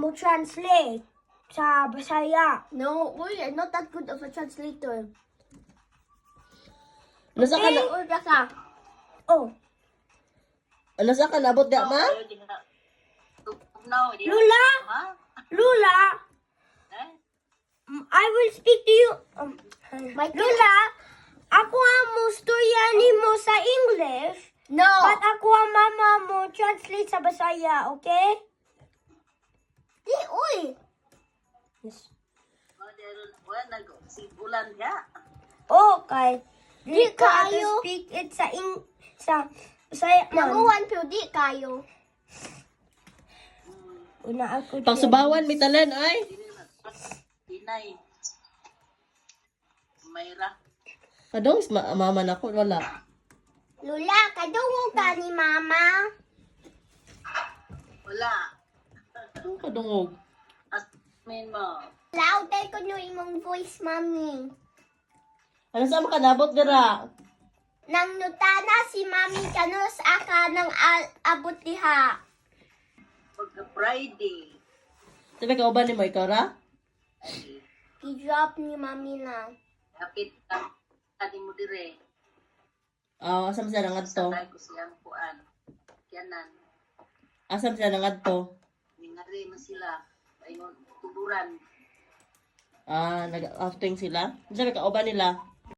mo translate sa Bisaya. No, uy, I'm not that good of a translator. Nasa ka na, Uy, ka. Oh, nasa ka nabot da ma? Lula, Lula, I will speak to you. Lula, ako ang mo storyanin mo sa English, No. but ako ang mama mo translate sa Bisaya, okay? Di, uy. Yes. Sibulan ya. Okay. Di Di ka kayo. speak it sa Bisaya man. Nanguhan pero di kayo. Una ako Pagsubawan mi tanan ay. Pinay. Mayra. Kadong mama na ko wala. Lula, kadungog ka ni mama. Wala. Ang kadungog. Asmin mo. Louder ko nyo imong voice, mami. Ano sa ka nabot dira? Nang nutana si mami kanos aka ng abot diha. Pagka Friday. Sabi ka uban ni mo ikaw ra? I-drop ni mami na. Kapit ang tadi mo dire. Asam siya nangadto? Sakay ko siyang kuan. Kianan. Asam siya nangadto? Ningari mo sila. Ayun, tuburan. Nag-outing sila? Sabi ka uban nila?